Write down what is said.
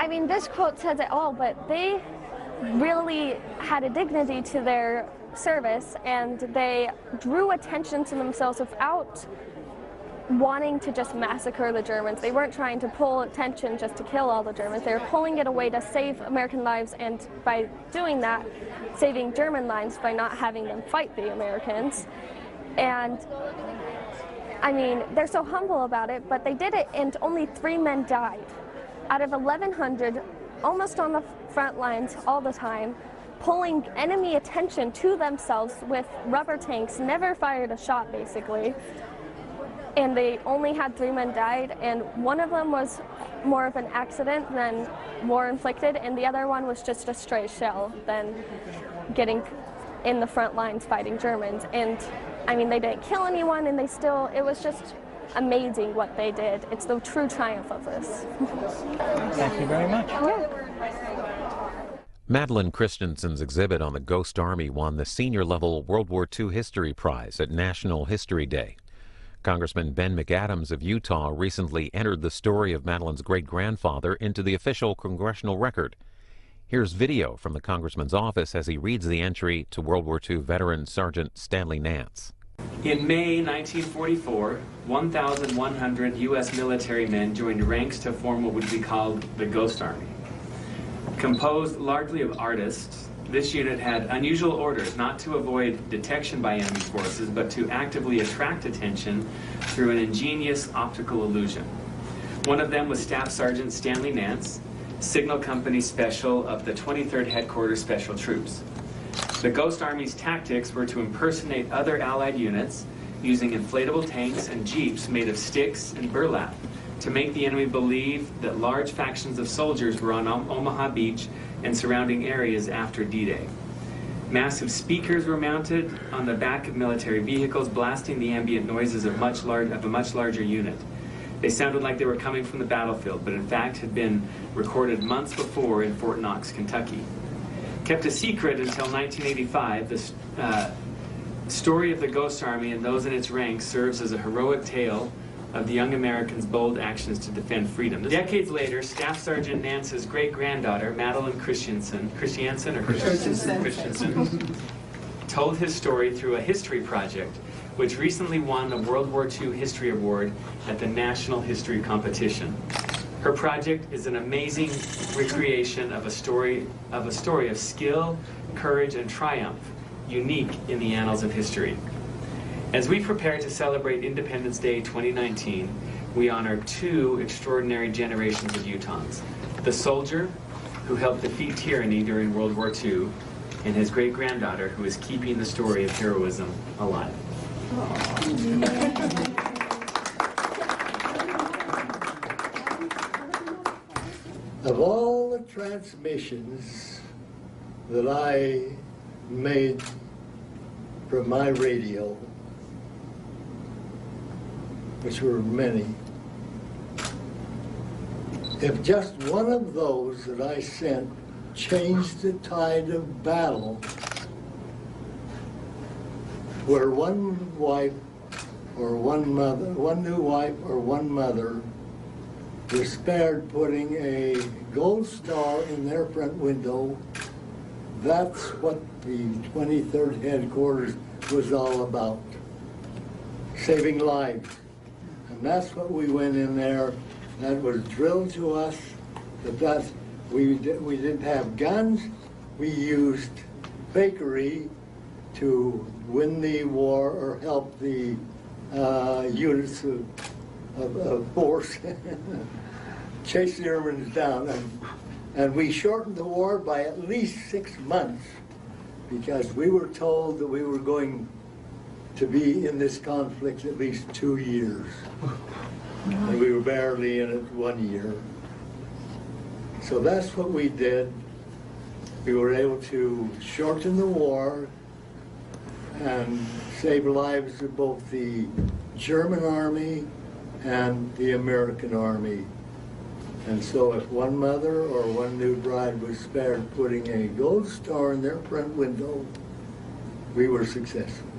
I mean, this quote says it all, but they really had a dignity to their service, and they drew attention to themselves without wanting to just massacre the Germans. They weren't trying to pull attention just to kill all the Germans. They were pulling it away to save American lives, and by doing that, saving German lives by not having them fight the Americans. And I mean, they're so humble about it, but they did it and only 3 men died. Out of 1,100, almost on the front lines all the time, pulling enemy attention to themselves with rubber tanks, never fired a shot basically. And they only had 3 men died, and one of them was more of an accident than war-inflicted, and the other one was just a stray shell than getting in the front lines fighting Germans. And I mean, they didn't kill anyone, and they still, it was just amazing what they did. It's the true triumph of this. Thank you very much. Yeah. Madeline Christensen's exhibit on the Ghost Army won the senior level World War II History Prize at National History Day. Congressman Ben McAdams of Utah recently entered the story of Madeline's great-grandfather into the official congressional record. Here's video from the congressman's office as he reads the entry to World War II veteran Sergeant Stanley Nance. In May 1944, 1,100 U.S. military men joined ranks to form what would be called the Ghost Army. Composed largely of artists, this unit had unusual orders not to avoid detection by enemy forces, but to actively attract attention through an ingenious optical illusion. One of them was Staff Sergeant Stanley Nance, Signal Company Special of the 23rd Headquarters Special Troops. The Ghost Army's tactics were to impersonate other Allied units using inflatable tanks and jeeps made of sticks and burlap to make the enemy believe that large factions of soldiers were on Omaha Beach and surrounding areas after D-Day. Massive speakers were mounted on the back of military vehicles, blasting the ambient noises of a much larger unit. They sounded like they were coming from the battlefield, but in fact had been recorded months before in Fort Knox, Kentucky. Kept a secret until 1985, the story of the Ghost Army and those in its ranks serves as a heroic tale of the young Americans' bold actions to defend freedom. Decades later, Staff Sergeant Nance's great-granddaughter, Madeline Christensen, told his story through a history project, which recently won the World War II History Award at the National History Competition. Her project is an amazing recreation of a story of skill, courage, and triumph, unique in the annals of history. As we prepare to celebrate Independence Day 2019, we honor 2 extraordinary generations of Utahns. The soldier who helped defeat tyranny during World War II, and his great-granddaughter who is keeping the story of heroism alive. Of all the transmissions that I made from my radio, which were many, if just one of those that I sent changed the tide of battle, where one wife or one mother, one new wife or one mother was spared putting a gold star in their front window, that's what the 23rd Headquarters was all about, saving lives. And that's what we went in there. That was drilled to us. We didn't have guns. We used fakery to win the war or help the units of force chase the Germans down. And we shortened the war by at least 6 months because we were told that we were going to be in this conflict at least 2 years. And we were barely in it 1 year. So that's what we did. We were able to shorten the war and save lives of both the German army and the American army. And so if one mother or one new bride was spared putting a gold star in their front window, we were successful.